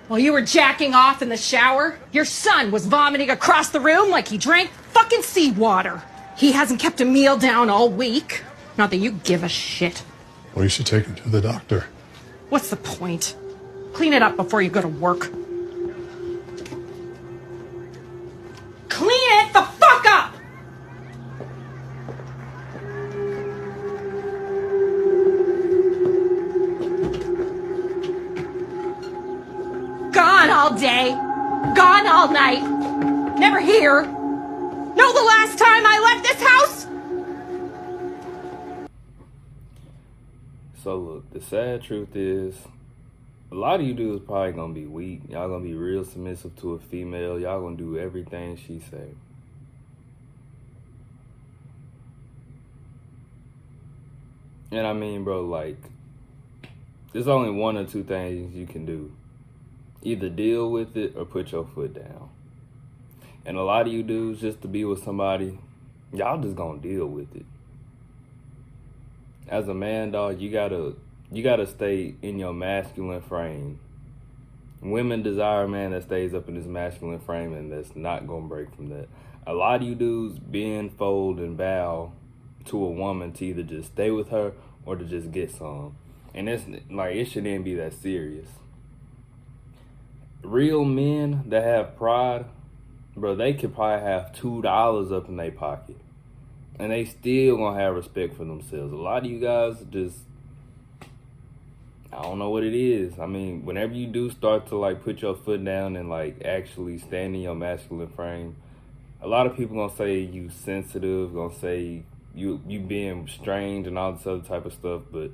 While you were jacking off in the shower, your son was vomiting across the room like he drank fucking seawater. He hasn't kept a meal down all week. Not that you give a shit. Well, you should take him to the doctor. What's the point? Clean it up before you go to work. Clean it the fuck up! Gone all day. Gone all night. Never here. Know the last time I left this house? So look, the sad truth is, a lot of you dudes probably gonna be weak. Y'all gonna be real submissive to a female. Y'all gonna do everything she say. And I mean, bro, like, there's only one or two things you can do. Either deal with it or put your foot down. And a lot of you dudes, just to be with somebody, y'all just gonna deal with it. As a man, dog, you gotta stay in your masculine frame. Women desire a man that stays up in his masculine frame and that's not gonna break from that. A lot of you dudes bend, fold, and bow to a woman to either just stay with her or to just get some. And it's like, it shouldn't be that serious. Real men that have pride, bro, they could probably have $2 up in their pocket and they still gonna have respect for themselves. A lot of you guys just, I don't know what it is. I mean, whenever you do start to like put your foot down and like actually stand in your masculine frame, a lot of people gonna say you sensitive, gonna say you being strange and all this other type of stuff, but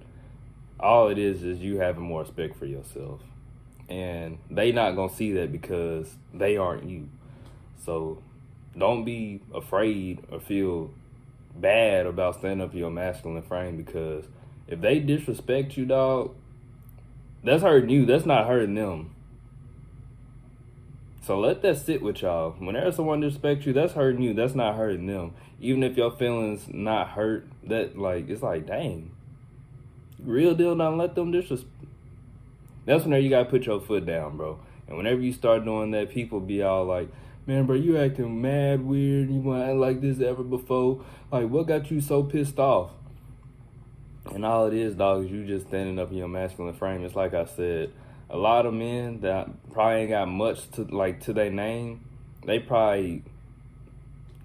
all it is you having more respect for yourself. And they not gonna see that because they aren't you. So don't be afraid or feel bad about standing up in your masculine frame, because if they disrespect you, dog, that's hurting you. That's not hurting them. So let that sit with y'all. Whenever someone disrespects you, that's hurting you. That's not hurting them. Even if your feelings not hurt, that like, it's like, dang, real deal, don't let them disrespect. That's whenever you gotta put your foot down, bro. And whenever you start doing that, people be all like, man, bro, you acting mad weird. You want to act like this ever before. Like, what got you so pissed off? And all it is, dog, is you just standing up in your masculine frame. It's like I said, a lot of men that probably ain't got much to their name, they probably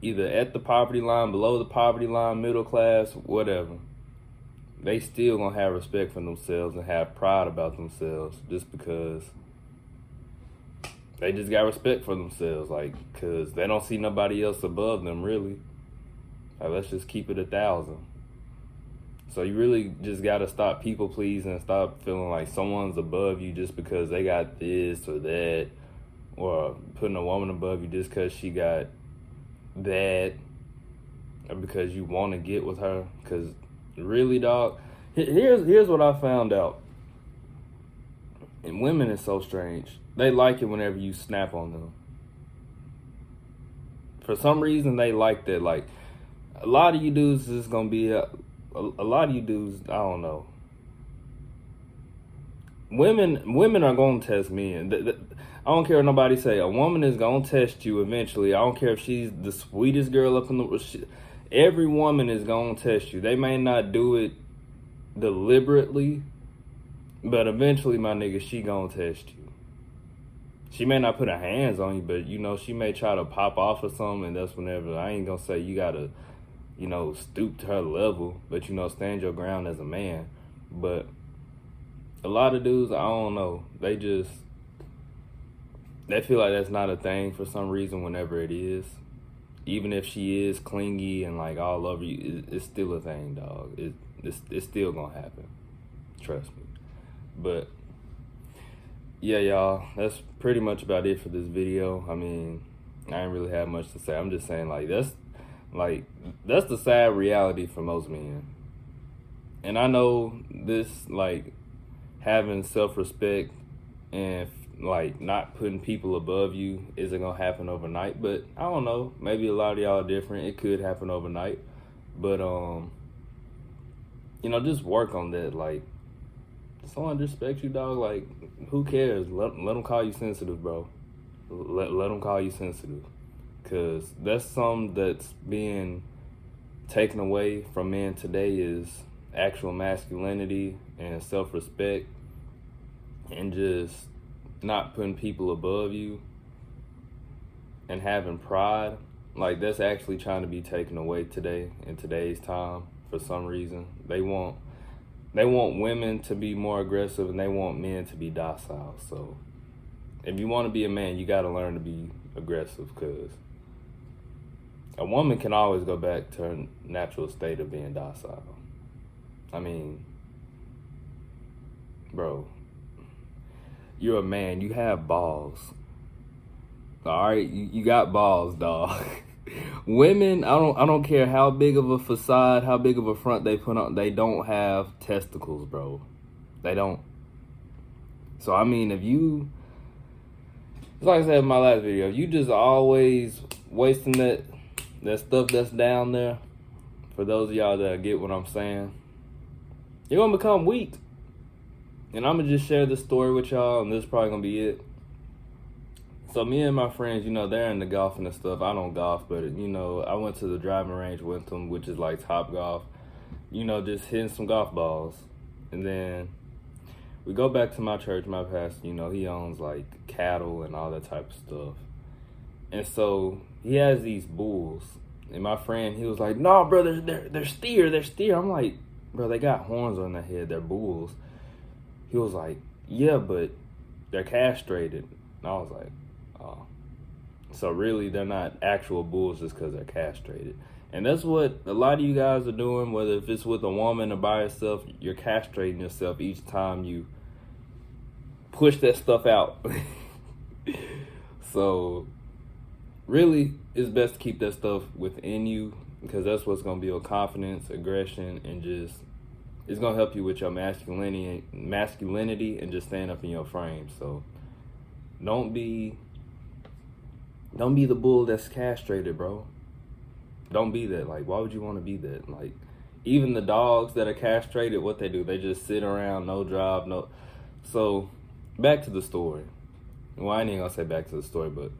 either at the poverty line, below the poverty line, middle class, whatever. They still gonna have respect for themselves and have pride about themselves just because they just got respect for themselves, like, cause they don't see nobody else above them, really. Like, let's just keep it 1,000. So you really just gotta stop people pleasing and stop feeling like someone's above you just because they got this or that, or putting a woman above you just because she got that, or because you want to get with her. Cause really, dog, here's what I found out. And women is so strange. They like it whenever you snap on them. For some reason, they like that. Like, a lot of you dudes is gonna be a lot of you dudes, I don't know. Women are gonna test men. I don't care what nobody say. A woman is gonna test you eventually. I don't care if she's the sweetest girl up in the. Every woman is gonna test you. They may not do it deliberately, but eventually, my nigga, she gonna test you. She may not put her hands on you, but, you know, she may try to pop off or something, and that's whenever, I ain't gonna say you gotta, you know, stoop to her level, but, you know, stand your ground as a man. But a lot of dudes, I don't know, they feel like that's not a thing for some reason whenever it is. Even if she is clingy and, like, all over you, it's still a thing, dog. It's still gonna happen. Trust me. But yeah, y'all, that's pretty much about it for this video. I mean, I ain't really have much to say. I'm just saying, like, that's the sad reality for most men. And I know this, like, having self-respect and, like, not putting people above you isn't gonna happen overnight, but I don't know, maybe a lot of y'all are different. It could happen overnight, but you know, just work on that. Like, someone disrespects you, dog, like, who cares? Let them call you sensitive, bro. Let them call you sensitive. Because that's something that's being taken away from men today is actual masculinity and self-respect and just not putting people above you and having pride. Like, that's actually trying to be taken away today, in today's time, for some reason. They want women to be more aggressive and they want men to be docile. So if you want to be a man, you got to learn to be aggressive, because a woman can always go back to her natural state of being docile. I mean, bro, you're a man, you have balls. All right, you got balls, dog. Women, I don't care how big of a facade, how big of a front they put on, they don't have testicles, bro. They don't. So I mean, if you, like I said in my last video, if you just always wasting that stuff that's down there, for those of y'all that get what I'm saying, you're gonna become weak. And I'm gonna just share this story with y'all, and this is probably gonna be it. So me and my friends, they're into golfing and stuff. I don't golf, but, I went to the driving range with them, which is like Top Golf, just hitting some golf balls. And then we go back to my church, my pastor, he owns like cattle and all that type of stuff. And so he has these bulls. And my friend, he was like, "No, brother, they're steer. I'm like, "Bro, they got horns on their head. They're bulls." He was like, "Yeah, but they're castrated." And I was like, "Oh." So really, they're not actual bulls just because they're castrated. And that's what a lot of you guys are doing, whether if it's with a woman or by yourself, you're castrating yourself each time you push that stuff out. So really, it's best to keep that stuff within you, because that's what's going to build confidence, aggression, and just, it's going to help you with your masculinity and just stand up in your frame. So don't be the bull that's castrated, bro. Don't be that. Like, why would you want to be that? Like, even the dogs that are castrated, what they do, they just sit around, no drive, no. So back to the story. Well, I ain't even gonna say back to the story, but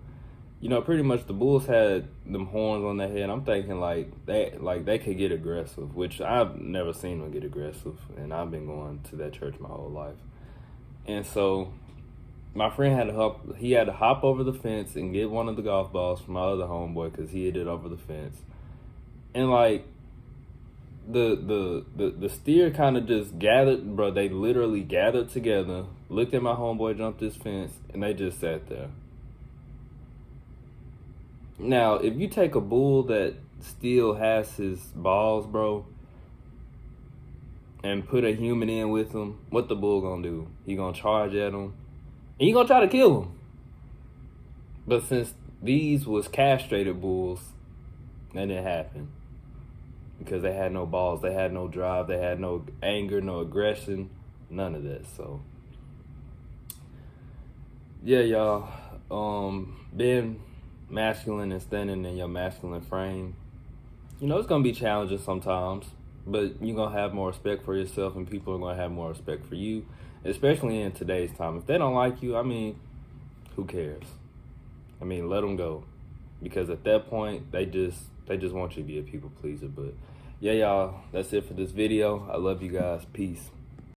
pretty much the bulls had them horns on their head. I'm thinking they could get aggressive, which I've never seen them get aggressive, and I've been going to that church my whole life. And so my friend had to hop over the fence and get one of the golf balls from my other homeboy, because he hit it over the fence. And like the steer kind of just gathered, bro. They literally gathered together, looked at my homeboy, jumped his fence, and they just sat there. Now, if you take a bull that still has his balls, bro, and put a human in with him, what the bull gonna do? He gonna charge at him, and he gonna try to kill him. But since these was castrated bulls, that didn't happen. Because they had no balls, they had no drive, they had no anger, no aggression, none of that. So yeah, y'all, being masculine and standing in your masculine frame, it's gonna be challenging sometimes, but you're gonna have more respect for yourself, and people are gonna have more respect for you, especially in today's time. If they don't like you, I mean, who cares? I mean, let them go, because at that point they just want you to be a people pleaser. But yeah, y'all, that's it for this video. I love you guys. Peace.